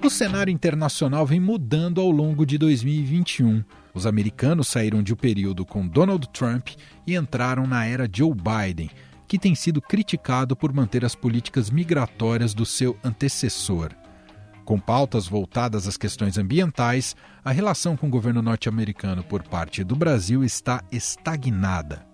O cenário internacional vem mudando ao longo de 2021. Os americanos saíram de um período com Donald Trump e entraram na era Joe Biden, que tem sido criticado por manter as políticas migratórias do seu antecessor. Com pautas voltadas às questões ambientais, a relação com o governo norte-americano por parte do Brasil está estagnada.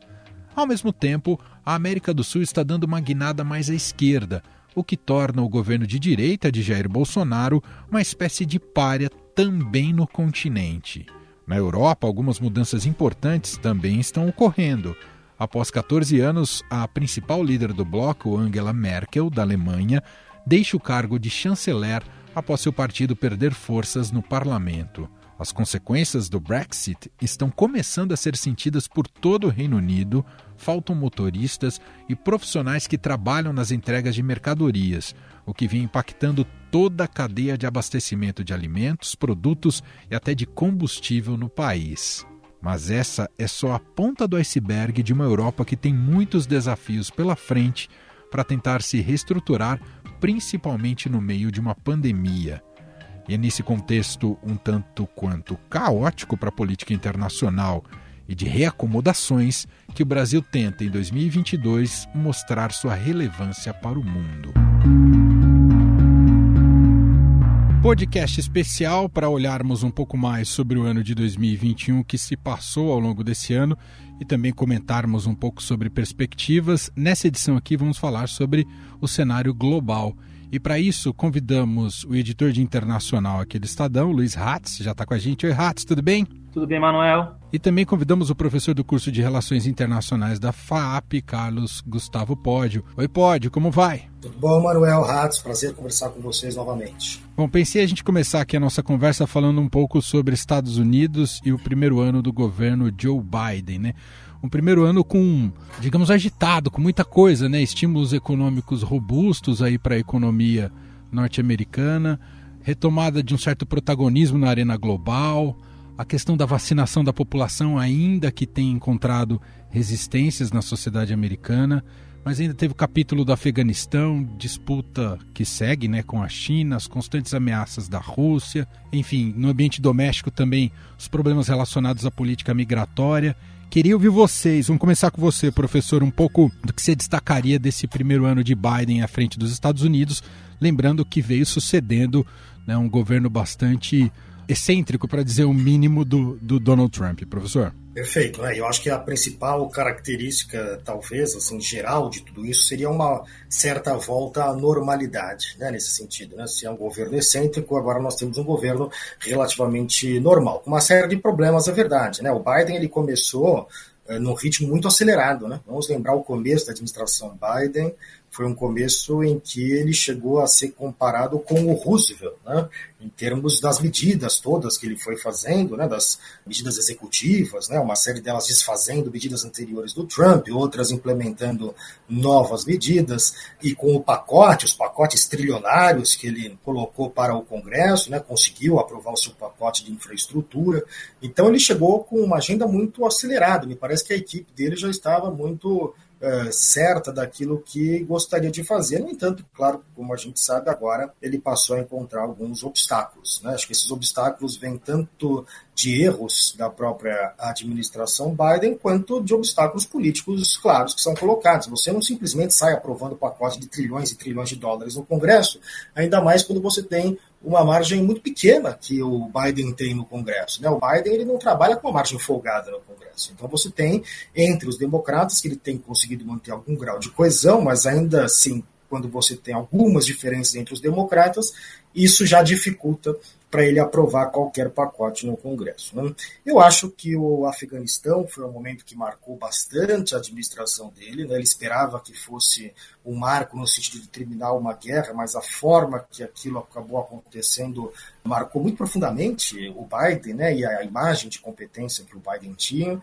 Ao mesmo tempo, a América do Sul está dando uma guinada mais à esquerda, o que torna o governo de direita de Jair Bolsonaro uma espécie de pária também no continente. Na Europa, algumas mudanças importantes também estão ocorrendo. Após 14 anos, a principal líder do bloco, Angela Merkel, da Alemanha, deixa o cargo de chanceler após seu partido perder forças no parlamento. As consequências do Brexit estão começando a ser sentidas por todo o Reino Unido, faltam motoristas e profissionais que trabalham nas entregas de mercadorias, o que vem impactando toda a cadeia de abastecimento de alimentos, produtos e até de combustível no país. Mas essa é só a ponta do iceberg de uma Europa que tem muitos desafios pela frente para tentar se reestruturar, principalmente no meio de uma pandemia. E é nesse contexto um tanto quanto caótico para a política internacional e de reacomodações que o Brasil tenta, em 2022, mostrar sua relevância para o mundo. Podcast especial para olharmos um pouco mais sobre o ano de 2021 que se passou ao longo desse ano e também comentarmos um pouco sobre perspectivas. Nessa edição aqui vamos falar sobre o cenário global. E para isso convidamos o editor de internacional aqui do Estadão, Luiz Ratz, já está com a gente. Oi, Ratz, tudo bem? Tudo bem, Manuel. E também convidamos o professor do curso de Relações Internacionais da FAAP, Carlos Gustavo Pódio. Oi, Pódio, como vai? Tudo bom, Manuel Ratz, prazer conversar com vocês novamente. Bom, pensei a gente começar aqui a nossa conversa falando um pouco sobre Estados Unidos e o primeiro ano do governo Joe Biden, né? Um primeiro ano com, digamos, agitado, com muita coisa, né? Estímulos econômicos robustos aí para a economia norte-americana, retomada de um certo protagonismo na arena global, a questão da vacinação da população ainda que tem encontrado resistências na sociedade americana, mas ainda teve o capítulo do Afeganistão, disputa que segue, né, com a China, as constantes ameaças da Rússia, enfim, no ambiente doméstico também os problemas relacionados à política migratória. Queria ouvir vocês, vamos começar com você, professor, um pouco do que você destacaria desse primeiro ano de Biden à frente dos Estados Unidos, lembrando que veio sucedendo, né, um governo bastante excêntrico, para dizer o mínimo, do Donald Trump, professor. Perfeito, né? Eu acho que a principal característica, talvez, assim, geral de tudo isso, seria uma certa volta à normalidade, né, nesse sentido, né? Se é um governo excêntrico, agora nós temos um governo relativamente normal, com uma série de problemas, é verdade, né? O Biden, ele começou num ritmo muito acelerado, né? Vamos lembrar o começo da administração Biden, foi um começo em que ele chegou a ser comparado com o Roosevelt, né? Em termos das medidas todas que ele foi fazendo, né? Das medidas executivas, né? Uma série delas desfazendo medidas anteriores do Trump, outras implementando novas medidas, e com os pacotes trilionários que ele colocou para o Congresso, né? Conseguiu aprovar o seu pacote de infraestrutura. Então ele chegou com uma agenda muito acelerada. Me parece que a equipe dele já estava muito certa daquilo que gostaria de fazer. No entanto, claro, como a gente sabe agora, ele passou a encontrar alguns obstáculos, né? Acho que esses obstáculos vêm tanto de erros da própria administração Biden, quanto de obstáculos políticos claros que são colocados. Você não simplesmente sai aprovando pacote de trilhões e trilhões de dólares no Congresso, ainda mais quando você tem uma margem muito pequena que o Biden tem no Congresso, né? O Biden, ele não trabalha com uma margem folgada no Congresso. Então você tem, entre os democratas, que ele tem conseguido manter algum grau de coesão, mas ainda assim, quando você tem algumas diferenças entre os democratas, isso já dificulta para ele aprovar qualquer pacote no Congresso, né? Eu acho que o Afeganistão foi um momento que marcou bastante a administração dele, né? Ele esperava que fosse um marco no sentido de terminar uma guerra, mas a forma que aquilo acabou acontecendo marcou muito profundamente o Biden, né? E a imagem de competência que o Biden tinha.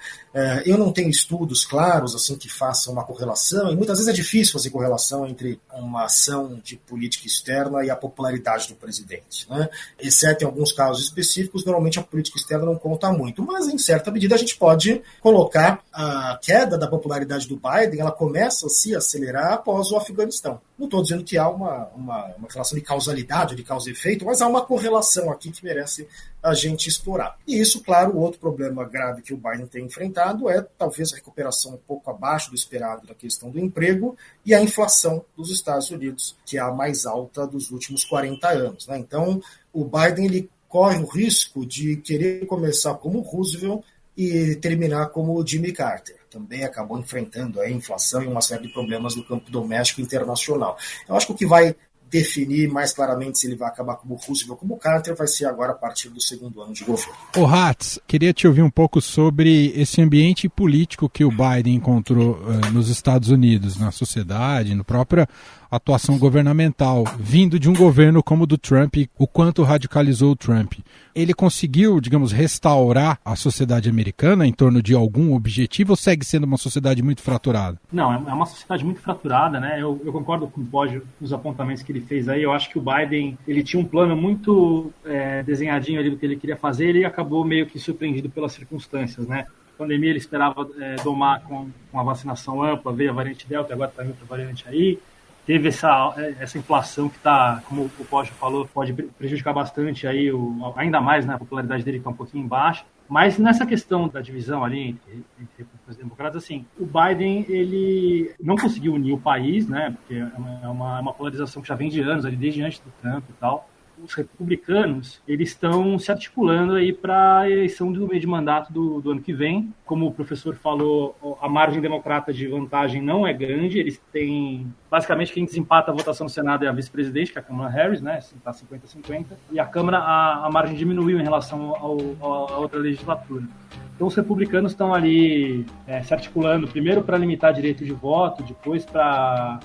Eu não tenho estudos claros assim que façam uma correlação, e muitas vezes é difícil fazer correlação entre uma ação de política externa e a popularidade do presidente, né? Exceto em alguns casos específicos, normalmente a política externa não conta muito, mas em certa medida a gente pode colocar a queda da popularidade do Biden, ela começa a se acelerar após após o Afeganistão. Não estou dizendo que há uma relação de causalidade, de causa e efeito, mas há uma correlação aqui que merece a gente explorar. E isso, claro, o outro problema grave que o Biden tem enfrentado é talvez a recuperação um pouco abaixo do esperado da questão do emprego e a inflação dos Estados Unidos, que é a mais alta dos últimos 40 anos. Né? Então, o Biden ele corre o risco de querer começar como Roosevelt e terminar como Jimmy Carter. Também acabou enfrentando a inflação e uma série de problemas no campo doméstico e internacional. Eu acho que o que vai definir mais claramente se ele vai acabar como Roosevelt ou como Carter vai ser agora a partir do segundo ano de governo. Ô Hatz, queria te ouvir um pouco sobre esse ambiente político que o Biden encontrou nos Estados Unidos, na sociedade, no própria atuação governamental, vindo de um governo como o do Trump, o quanto radicalizou o Trump. Ele conseguiu, digamos, restaurar a sociedade americana em torno de algum objetivo ou segue sendo uma sociedade muito fraturada? Não, é uma sociedade muito fraturada, né? Eu concordo com o Poggio nos apontamentos que ele fez aí. Eu acho que o Biden, ele tinha um plano muito desenhadinho ali do que ele queria fazer, ele acabou meio que surpreendido pelas circunstâncias, né? A pandemia ele esperava domar com a vacinação ampla, veio a variante Delta, agora está em outra variante aí. Teve essa inflação que está, como o Poggio falou, pode prejudicar bastante aí ainda mais, né, a popularidade dele está um pouquinho baixa. Mas nessa questão da divisão ali entre republicanos e democratas, assim, o Biden ele não conseguiu unir o país, né, porque é uma polarização que já vem de anos, ali, desde antes do Trump e tal. Os republicanos, eles estão se articulando aí para a eleição do meio de mandato do ano que vem. Como o professor falou, a margem democrata de vantagem não é grande. Eles têm, basicamente, quem desempata a votação no Senado é a vice-presidente, que é a Kamala Harris, né? Está 50-50. E a Câmara, a margem diminuiu em relação à outra legislatura. Então os republicanos estão ali se articulando, primeiro para limitar direito de voto, depois para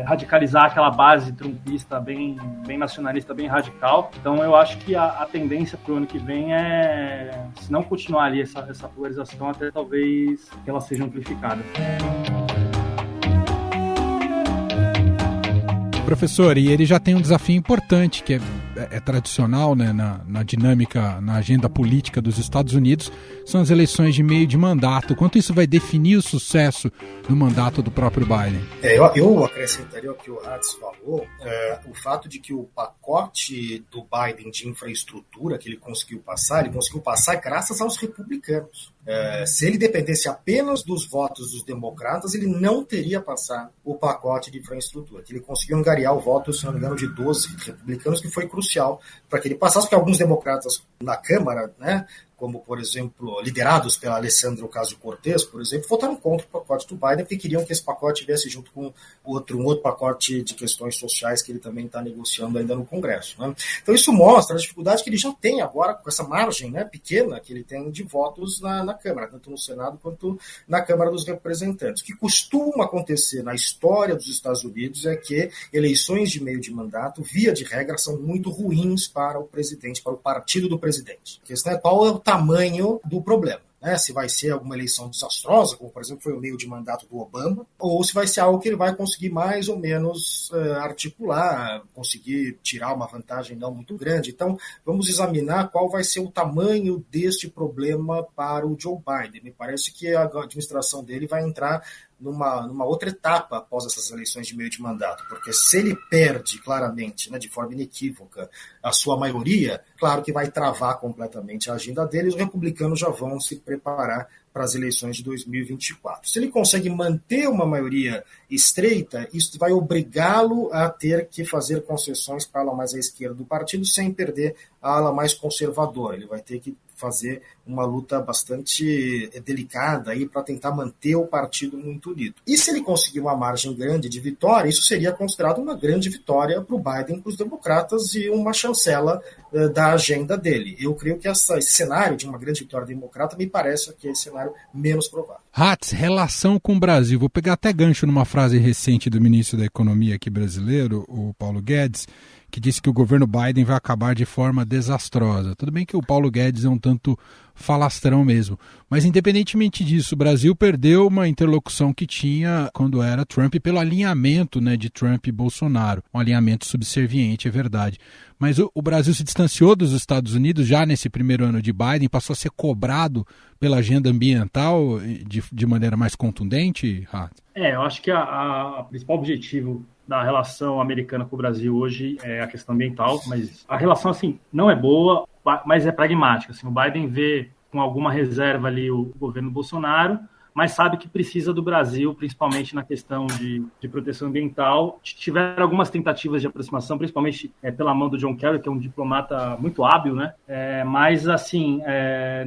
radicalizar aquela base trumpista bem nacionalista, bem radical. Então eu acho que a tendência para o ano que vem é, se não continuar ali essa polarização, até talvez que ela seja amplificada. Professor, e ele já tem um desafio importante, que é tradicional, né, na dinâmica, na agenda política dos Estados Unidos, são as eleições de meio de mandato. Quanto isso vai definir o sucesso do mandato do próprio Biden? Eu acrescentaria o que o Hatz falou, o fato de que o pacote do Biden de infraestrutura que ele conseguiu passar graças aos republicanos. Se ele dependesse apenas dos votos dos democratas, ele não teria passado o pacote de infraestrutura, que ele conseguiu angariar o voto, se não me engano, de 12 republicanos, que foi crucial para que ele passasse, porque alguns democratas na Câmara, né, como, por exemplo, liderados pela Alessandra Ocasio-Cortez, por exemplo, votaram contra o pacote do Biden porque queriam que esse pacote viesse junto com um outro pacote de questões sociais que ele também está negociando ainda no Congresso. Né? Então isso mostra a dificuldade que ele já tem agora com essa margem, né, pequena que ele tem de votos na Câmara, tanto no Senado quanto na Câmara dos Representantes. O que costuma acontecer na história dos Estados Unidos é que eleições de meio de mandato, via de regra, são muito ruins para o presidente, para o partido do presidente. A questão é qual é o tamanho do problema. Se vai ser alguma eleição desastrosa, como por exemplo foi o meio de mandato do Obama, ou se vai ser algo que ele vai conseguir mais ou menos articular, conseguir tirar uma vantagem não muito grande. Então, vamos examinar qual vai ser o tamanho deste problema para o Joe Biden. Me parece que a administração dele vai entrar numa outra etapa após essas eleições de meio de mandato, porque se ele perde claramente, né, de forma inequívoca, a sua maioria, claro que vai travar completamente a agenda dele e os republicanos já vão se preparar para as eleições de 2024. Se ele consegue manter uma maioria estreita, isso vai obrigá-lo a ter que fazer concessões para a ala mais à esquerda do partido sem perder a ala mais conservadora. Ele vai ter que fazer uma luta bastante delicada aí para tentar manter o partido muito unido. E se ele conseguir uma margem grande de vitória, isso seria considerado uma grande vitória para o Biden, para os democratas e uma chancela da agenda dele. Eu creio que esse cenário de uma grande vitória democrata me parece que é esse cenário menos provável. Hatz, relação com o Brasil. Vou pegar até gancho numa frase recente do ministro da Economia aqui brasileiro, o Paulo Guedes, que disse que o governo Biden vai acabar de forma desastrosa. Tudo bem que o Paulo Guedes é um tanto falastrão mesmo. Mas independentemente disso, o Brasil perdeu uma interlocução que tinha quando era Trump pelo alinhamento, né, de Trump e Bolsonaro. Um alinhamento subserviente, é verdade. Mas o Brasil se distanciou dos Estados Unidos já nesse primeiro ano de Biden, passou a ser cobrado pela agenda ambiental de maneira mais contundente, Rath? Eu acho que a principal objetivo da relação americana com o Brasil hoje é a questão ambiental, mas a relação, assim, não é boa, mas é pragmática. Assim, o Biden vê com alguma reserva ali o governo Bolsonaro, mas sabe que precisa do Brasil, principalmente na questão de proteção ambiental. Tiveram algumas tentativas de aproximação, principalmente pela mão do John Kerry, que é um diplomata muito hábil, né? Mas, assim,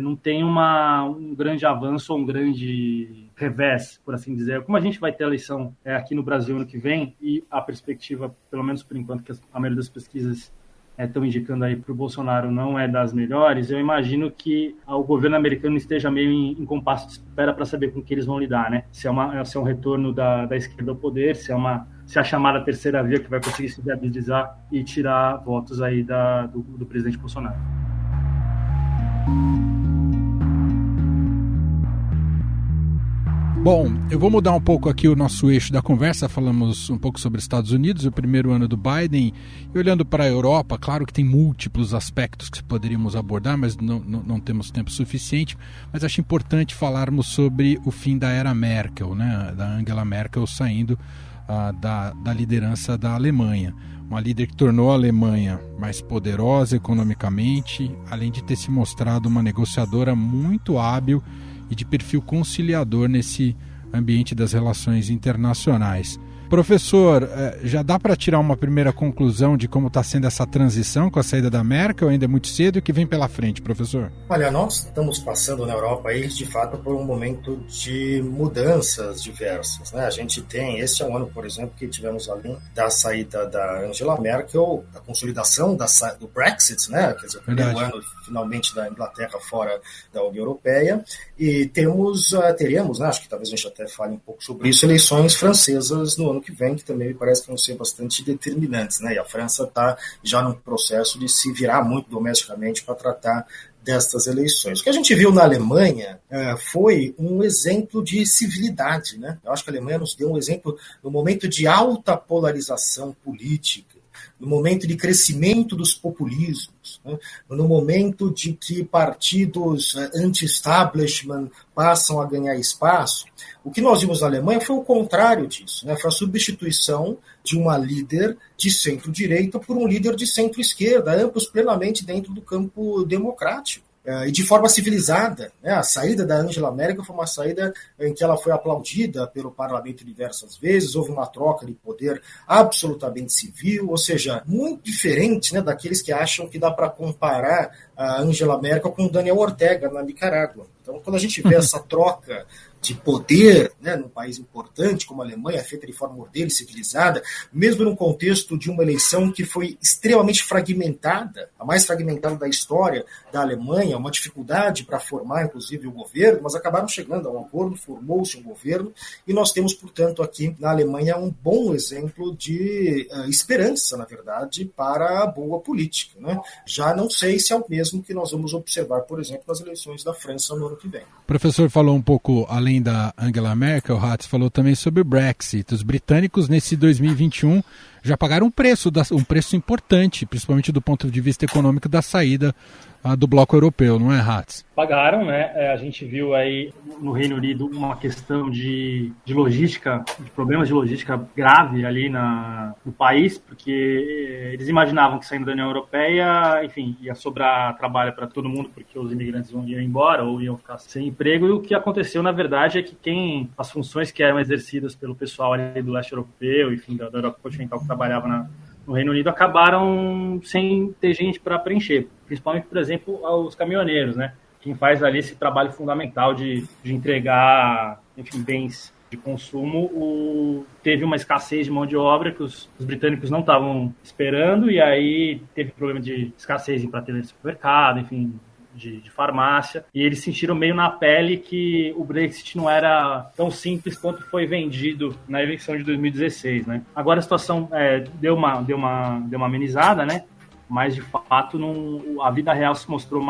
não tem um grande avanço ou um grande revés, por assim dizer. Como a gente vai ter eleição aqui no Brasil ano que vem, e a perspectiva, pelo menos por enquanto, que a maioria das pesquisas estão indicando aí para o Bolsonaro não é das melhores, eu imagino que o governo americano esteja meio em compasso de espera para saber com que eles vão lidar, né? Se é um retorno da esquerda ao poder, se é a chamada terceira via que vai conseguir se viabilizar e tirar votos aí do presidente Bolsonaro. Bom, eu vou mudar um pouco aqui o nosso eixo da conversa. Falamos um pouco sobre Estados Unidos, o primeiro ano do Biden, e olhando para a Europa, claro que tem múltiplos aspectos que poderíamos abordar, mas não temos tempo suficiente, mas acho importante falarmos sobre o fim da era Merkel, né? Da Angela Merkel saindo da liderança da Alemanha. Uma líder que tornou a Alemanha mais poderosa economicamente, além de ter se mostrado uma negociadora muito hábil e de perfil conciliador nesse ambiente das relações internacionais. Professor, já dá para tirar uma primeira conclusão de como está sendo essa transição com a saída da Merkel? Ainda é muito cedo, e o que vem pela frente, professor? Olha, nós estamos passando na Europa aí, de fato, por um momento de mudanças diversas, né? A gente tem, esse é um ano, por exemplo, que tivemos além da saída da Angela Merkel, a consolidação do Brexit, né? Quer dizer, o primeiro ano, finalmente, da Inglaterra fora da União Europeia, e teremos, né? Acho que talvez a gente até fale um pouco sobre isso, eleições francesas no ano que vem, que também me parece que vão ser bastante determinantes, né? E a França está já num processo de se virar muito domesticamente para tratar destas eleições. O que a gente viu na Alemanha foi um exemplo de civilidade, né? Eu acho que a Alemanha nos deu um exemplo no momento de alta polarização política, no momento de crescimento dos populismos, né? No momento de que partidos anti-establishment passam a ganhar espaço. O que nós vimos na Alemanha foi o contrário disso, né? Foi a substituição de uma líder de centro-direita por um líder de centro-esquerda, ambos plenamente dentro do campo democrático. E de forma civilizada, né? A saída da Angela Merkel foi uma saída em que ela foi aplaudida pelo parlamento diversas vezes, houve uma troca de poder absolutamente civil, ou seja, muito diferente, né, daqueles que acham que dá para comparar a Angela Merkel com o Daniel Ortega na Nicarágua. Então, quando a gente vê essa troca de poder, né, num país importante como a Alemanha, feita de forma ordeira e civilizada, mesmo num contexto de uma eleição que foi extremamente fragmentada, a mais fragmentada da história da Alemanha, uma dificuldade para formar, inclusive, o governo, mas acabaram chegando a um acordo, formou-se um governo, e nós temos, portanto, aqui na Alemanha um bom exemplo de esperança, na verdade, para a boa política, né? Já não sei se é o mesmo que nós vamos observar, por exemplo, nas eleições da França no ano que vem. O professor falou um pouco, além da Angela Merkel, o Hatz falou também sobre o Brexit. Os britânicos, nesse 2021, já pagaram um preço importante, principalmente do ponto de vista econômico, da saída do bloco europeu, não é, Hatz? Pagaram, né? A gente viu aí no Reino Unido uma questão de logística, de problemas de logística grave ali no país, porque eles imaginavam que saindo da União Europeia, enfim, ia sobrar trabalho para todo mundo, porque os imigrantes iam embora ou iam ficar sem emprego, e o que aconteceu, na verdade, é que as funções que eram exercidas pelo pessoal ali do leste europeu, enfim, da Europa continental que trabalhava no Reino Unido, acabaram sem ter gente para preencher, principalmente, por exemplo, os caminhoneiros, né? Quem faz ali esse trabalho fundamental de entregar, enfim, bens de consumo, teve uma escassez de mão de obra que os britânicos não estavam esperando, e aí teve problema de escassez em prateleira de supermercado, enfim, de farmácia, e eles sentiram meio na pele que o Brexit não era tão simples quanto foi vendido na eleição de 2016, né? Agora a situação deu uma amenizada, né? mas de fato a vida real se mostrou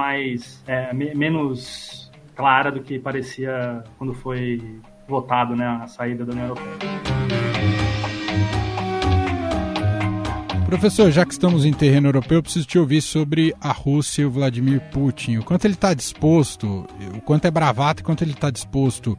menos clara do que parecia quando foi votado, né, a saída da União Europeia. Professor, já que estamos em terreno europeu, eu preciso te ouvir sobre a Rússia e o Vladimir Putin. O quanto ele está disposto, o quanto é bravata e quanto ele está disposto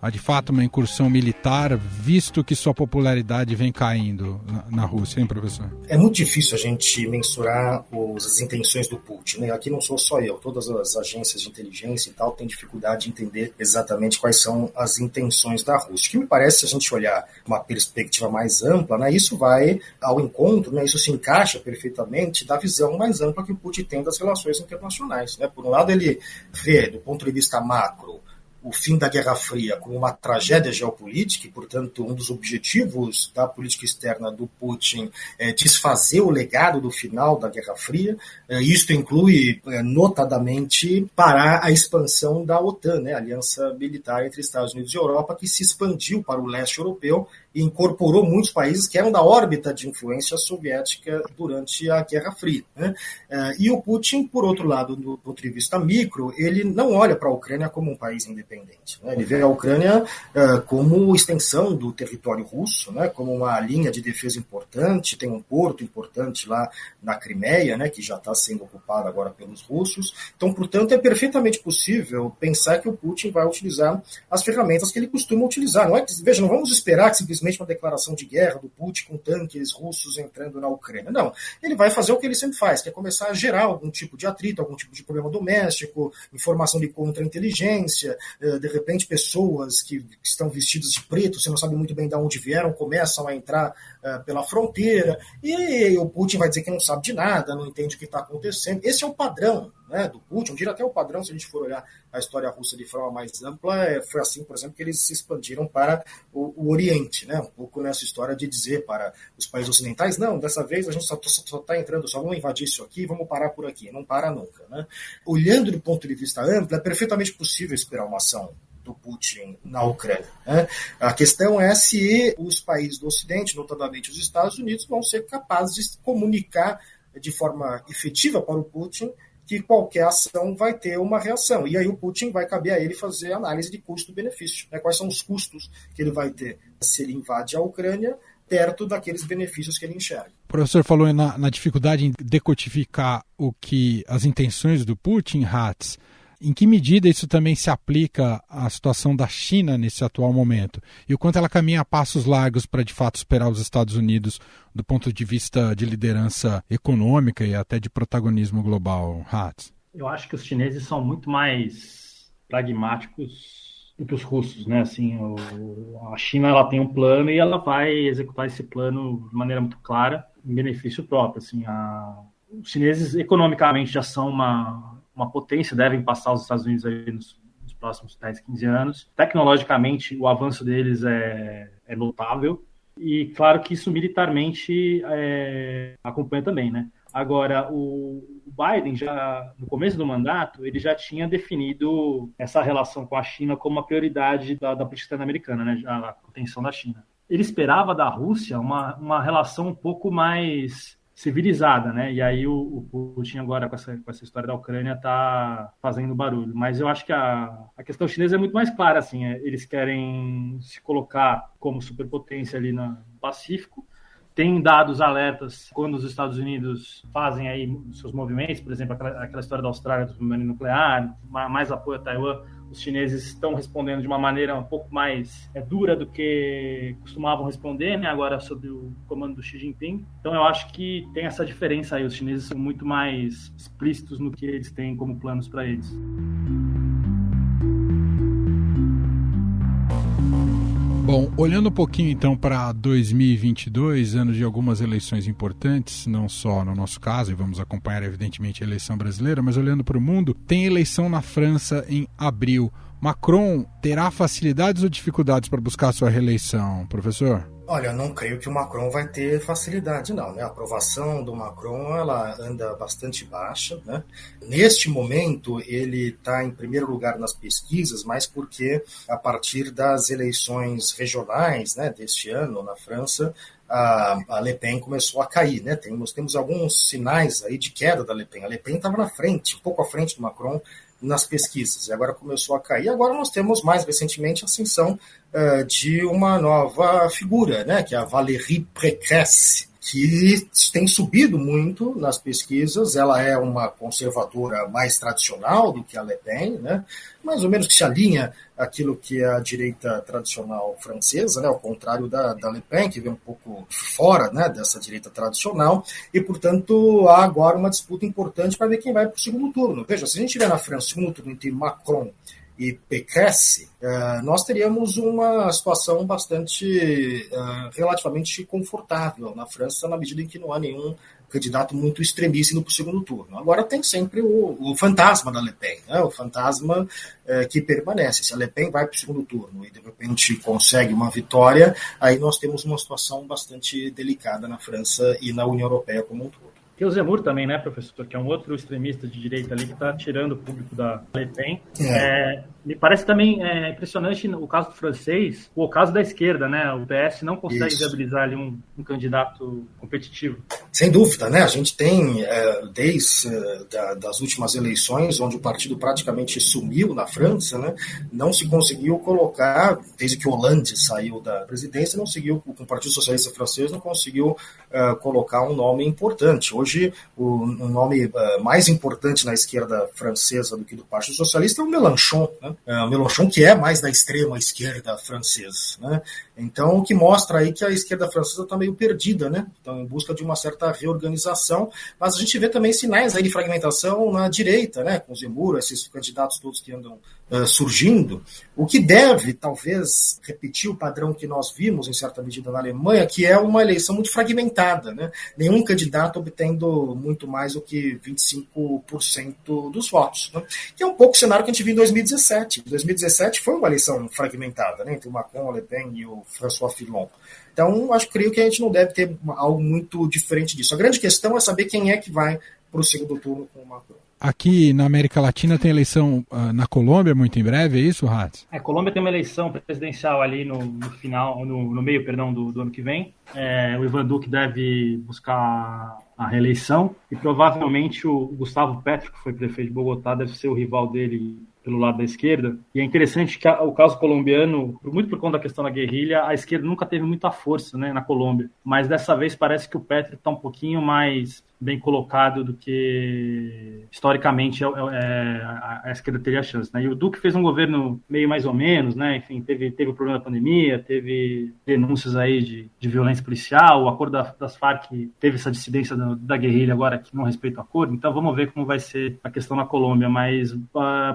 a, de fato, uma incursão militar, visto que sua popularidade vem caindo na Rússia, hein, professor? É muito difícil a gente mensurar as intenções do Putin, né? Aqui não sou só eu, todas as agências de inteligência e tal têm dificuldade de entender exatamente quais são as intenções da Rússia. O que me parece, se a gente olhar uma perspectiva mais ampla, né, isso vai ao encontro, né, isso se encaixa perfeitamente da visão mais ampla que o Putin tem das relações internacionais, né? Por um lado, ele vê, do ponto de vista macro, o fim da Guerra Fria como uma tragédia geopolítica e, portanto, um dos objetivos da política externa do Putin é desfazer o legado do final da Guerra Fria. Isto inclui, notadamente, parar a expansão da OTAN, né, a aliança militar entre Estados Unidos e Europa, que se expandiu para o leste europeu e incorporou muitos países que eram da órbita de influência soviética durante a Guerra Fria, né? E o Putin, por outro lado, do ponto de vista micro, ele não olha para a Ucrânia como um país independente, né? Ele vê a Ucrânia como extensão do território russo, né? Como uma linha de defesa importante, tem um porto importante lá na Crimeia, né? Que já está sendo ocupado agora pelos russos. Então, portanto, é perfeitamente possível pensar que o Putin vai utilizar as ferramentas que ele costuma utilizar. Não é que, veja, não vamos esperar que simplesmente uma declaração de guerra do Putin com tanques russos entrando na Ucrânia. Não, ele vai fazer o que ele sempre faz, que é começar a gerar algum tipo de atrito, algum tipo de problema doméstico, informação de contra-inteligência, de repente pessoas que estão vestidas de preto, você não sabe muito bem de onde vieram, começam a entrar pela fronteira, e o Putin vai dizer que não sabe de nada, não entende o que está acontecendo. Esse é o padrão, né, do Putin, eu diria até o padrão, se a gente for olhar a história russa de forma mais ampla, foi assim, por exemplo, que eles se expandiram para o Oriente, né, um pouco nessa história de dizer para os países ocidentais, não, dessa vez a gente só está entrando, só vamos invadir isso aqui, vamos parar por aqui, não para nunca, né. Olhando do ponto de vista amplo, é perfeitamente possível esperar uma ação do Putin na Ucrânia, né? A questão é se os países do Ocidente, notadamente os Estados Unidos, vão ser capazes de comunicar de forma efetiva para o Putin que qualquer ação vai ter uma reação. E aí o Putin vai caber a ele fazer análise de custo-benefício, né? Quais são os custos que ele vai ter se ele invade a Ucrânia perto daqueles benefícios que ele enxerga. O professor falou na dificuldade em decodificar as intenções do Putin, Hatz. Em que medida isso também se aplica à situação da China nesse atual momento? E o quanto ela caminha a passos largos para, de fato, superar os Estados Unidos do ponto de vista de liderança econômica e até de protagonismo global, Hatz? Eu acho que os chineses são muito mais pragmáticos do que os russos, né? Assim, a China ela tem um plano e ela vai executar esse plano de maneira muito clara, em benefício próprio. Assim, os chineses economicamente já são uma potência, devem passar os Estados Unidos aí nos próximos 10, 15 anos. Tecnologicamente, o avanço deles é notável e, claro, que isso militarmente acompanha também, né? Agora, o Biden, já no começo do mandato, ele já tinha definido essa relação com a China como uma prioridade da política externa americana, né? A contenção da China. Ele esperava da Rússia uma relação um pouco mais civilizada, né? E aí o Putin agora com essa história da Ucrânia está fazendo barulho. Mas eu acho que a questão chinesa é muito mais clara, assim. Eles querem se colocar como superpotência ali no Pacífico. Tem dados alertas quando os Estados Unidos fazem aí seus movimentos, por exemplo, aquela história da Austrália do submarino nuclear, mais apoio a Taiwan. Os chineses estão respondendo de uma maneira um pouco mais dura do que costumavam responder, né, agora sob o comando do Xi Jinping. Então eu acho que tem essa diferença aí. Os chineses são muito mais explícitos no que eles têm como planos para eles. Bom, olhando um pouquinho então para 2022, ano de algumas eleições importantes, não só no nosso caso, e vamos acompanhar evidentemente a eleição brasileira, mas olhando para o mundo, tem eleição na França em abril. Macron terá facilidades ou dificuldades para buscar sua reeleição, professor? Olha, eu não creio que o Macron vai ter facilidade, não, né? A aprovação do Macron, ela anda bastante baixa, né? Neste momento, ele está em primeiro lugar nas pesquisas, mas porque a partir das eleições regionais, né, deste ano na França, a Le Pen começou a cair, né? Temos alguns sinais aí de queda da Le Pen. A Le Pen estava na frente, um pouco à frente do Macron nas pesquisas, e agora começou a cair. Agora nós temos, mais recentemente, a ascensão de uma nova figura, né? Que é a Valérie Pécresse, que tem subido muito nas pesquisas. Ela é uma conservadora mais tradicional do que a Le Pen, né? Mais ou menos que se alinha àquilo que é a direita tradicional francesa, né? Ao contrário da Le Pen, que vem um pouco fora, né, dessa direita tradicional, e, portanto, há agora uma disputa importante para ver quem vai para o segundo turno. Veja, se a gente tiver na França o segundo turno entre Macron e Pécresse, nós teríamos uma situação bastante relativamente confortável na França, na medida em que não há nenhum candidato muito extremista indo para o segundo turno. Agora tem sempre o fantasma da Le Pen, né? O fantasma que permanece. Se a Le Pen vai para o segundo turno e de repente consegue uma vitória, aí nós temos uma situação bastante delicada na França e na União Europeia como um todo. Tem o Zemmour também, né, professor, que é um outro extremista de direita ali que está tirando o público da Le Pen. Me parece também impressionante o caso do francês, ou o caso da esquerda, né? O PS não consegue viabilizar ali um candidato competitivo. Sem dúvida, né? A gente tem, desde das últimas eleições, onde o partido praticamente sumiu na França, né? Não se conseguiu colocar, desde que Hollande saiu da presidência, o Partido Socialista Francês não conseguiu colocar um nome importante. Hoje, o nome mais importante na esquerda francesa do que do Partido Socialista é o Mélenchon, né? Mélenchon, que é mais da extrema esquerda francesa, né? Então, o que mostra aí que a esquerda francesa está meio perdida, né? Então, em busca de uma certa reorganização, mas a gente vê também sinais aí de fragmentação na direita, né? Com Zemmour, esses candidatos todos que andam surgindo, o que deve, talvez, repetir o padrão que nós vimos, em certa medida, na Alemanha, que é uma eleição muito fragmentada, né? Nenhum candidato obtendo muito mais do que 25% dos votos, né? Que é um pouco o cenário que a gente viu em 2017. 2017 foi uma eleição fragmentada, né? Entre o Macron, a Le Pen e o François Fillon. Então, creio que a gente não deve ter algo muito diferente disso. A grande questão é saber quem é que vai para o segundo turno com o Macron. Aqui na América Latina tem eleição na Colômbia muito em breve, é isso, Ratz? A Colômbia tem uma eleição presidencial ali no final, no meio, do ano que vem. O Ivan Duque deve buscar a reeleição e provavelmente o Gustavo Petro, que foi prefeito de Bogotá, deve ser o rival dele pelo lado da esquerda. E é interessante que o caso colombiano, muito por conta da questão da guerrilha, a esquerda nunca teve muita força, né, na Colômbia. Mas dessa vez parece que o Petro está um pouquinho mais bem colocado do que historicamente a esquerda teria chance, né? E o Duque fez um governo meio mais ou menos, né? Enfim, teve o problema da pandemia, teve denúncias aí de violência policial, o acordo das Farc teve essa dissidência da guerrilha agora que não respeita o acordo. Então vamos ver como vai ser a questão na Colômbia, mas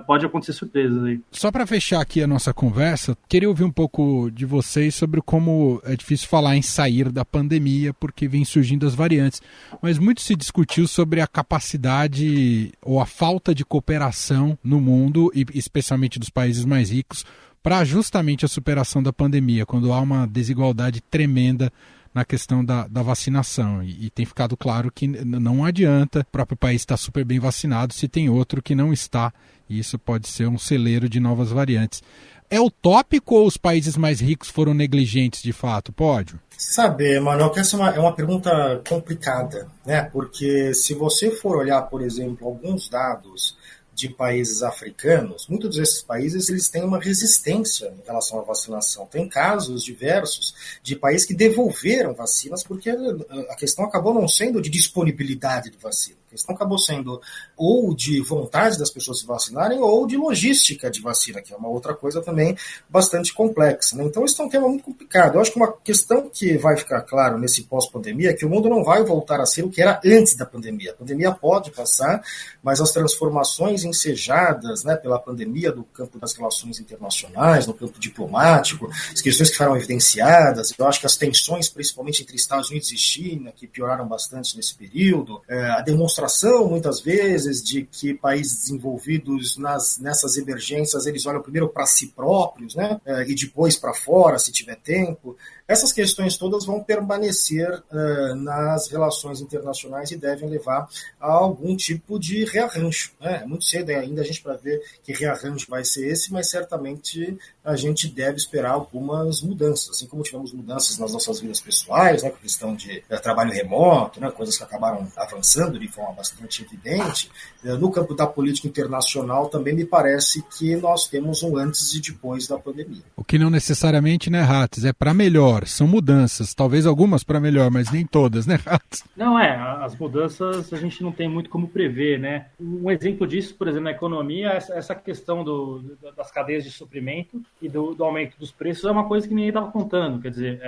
pode acontecer surpresas aí. Só para fechar aqui a nossa conversa, queria ouvir um pouco de vocês sobre como é difícil falar em sair da pandemia porque vem surgindo as variantes, mas muito se discutiu sobre a capacidade ou a falta de cooperação no mundo, e especialmente dos países mais ricos, para justamente a superação da pandemia, quando há uma desigualdade tremenda na questão da vacinação. E tem ficado claro que não adianta o próprio país estar super bem vacinado se tem outro que não está, e isso pode ser um celeiro de novas variantes. É utópico ou os países mais ricos foram negligentes de fato? Pódio? Sabe, Manuel, que essa é uma pergunta complicada, né? Porque se você for olhar, por exemplo, alguns dados de países africanos, muitos desses países eles têm uma resistência em relação à vacinação. Tem casos diversos de países que devolveram vacinas porque a questão acabou não sendo de disponibilidade de vacina. A questão acabou sendo ou de vontade das pessoas se vacinarem ou de logística de vacina, que é uma outra coisa também bastante complexa, né? Então, isso é um tema muito complicado. Eu acho que uma questão que vai ficar claro nesse pós-pandemia é que o mundo não vai voltar a ser o que era antes da pandemia. A pandemia pode passar, mas as transformações ensejadas, né, pela pandemia do campo das relações internacionais, no campo diplomático, as questões que foram evidenciadas, eu acho que as tensões, principalmente entre Estados Unidos e China, que pioraram bastante nesse período, a demonstração, muitas vezes, de que países desenvolvidos nessas emergências, eles olham primeiro para si próprios, né, e depois para fora, se tiver tempo. Essas questões todas vão permanecer nas relações internacionais e devem levar a algum tipo de rearranjo. Né? É muito cedo ainda a gente para ver que rearranjo vai ser esse, mas certamente a gente deve esperar algumas mudanças, assim como tivemos mudanças nas nossas vidas pessoais, né, com a questão de trabalho remoto, né, coisas que acabaram avançando de forma bastante evidente. No campo da política internacional também me parece que nós temos um antes e depois da pandemia. O que não necessariamente, né, Hatz, é para melhor, são mudanças, talvez algumas para melhor, mas nem todas, né, Hatz? Não, as mudanças a gente não tem muito como prever, né? Um exemplo disso, por exemplo, na economia, essa questão das cadeias de suprimento e do aumento dos preços é uma coisa que ninguém estava contando, quer dizer,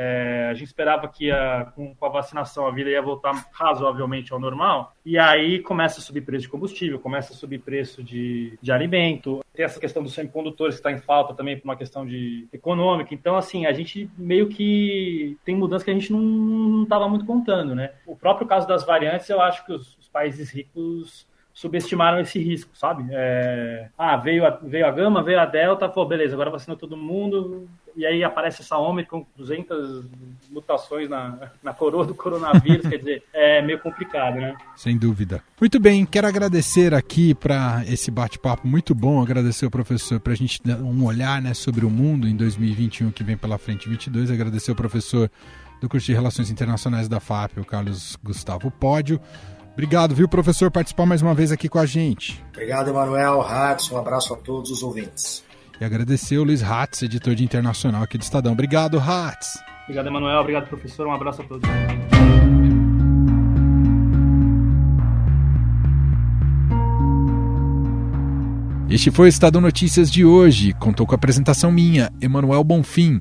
a gente esperava que com a vacinação a vida ia voltar razoavelmente ao normal, e aí começa a subir preço de combustível, começa a subir preço de alimento, tem essa questão dos semicondutores que está em falta também por uma questão econômica, então assim, a gente meio que tem mudanças que a gente não estava muito contando, né? O próprio caso das variantes, eu acho que os países ricos subestimaram esse risco, sabe? Veio a Gama, veio a Delta, pô, beleza, agora vacinou todo mundo, e aí aparece essa Ômicron com 200 mutações na coroa do coronavírus, quer dizer, é meio complicado, né? Sem dúvida. Muito bem, quero agradecer aqui para esse bate-papo muito bom, agradecer ao professor para a gente dar um olhar, né, sobre o mundo em 2021 que vem pela frente, 22, agradecer ao professor do curso de Relações Internacionais da FAP, o Carlos Gustavo Pódio. Obrigado, viu, professor, participar mais uma vez aqui com a gente. Obrigado, Emanuel, Hatz, um abraço a todos os ouvintes. E agradecer o Luiz Hatz, editor de Internacional aqui do Estadão. Obrigado, Hatz. Obrigado, Emanuel, obrigado, professor, um abraço a todos. Este foi o Estadão Notícias de hoje. Contou com a apresentação minha, Emanuel Bonfim.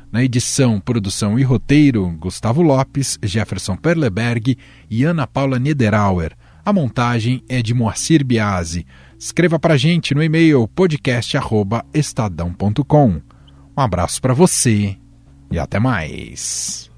Na edição, produção e roteiro, Gustavo Lopes, Jefferson Perleberg e Ana Paula Niederauer. A montagem é de Moacir Biasi. Escreva para a gente no e-mail podcast@estadão.com. Um abraço para você e até mais.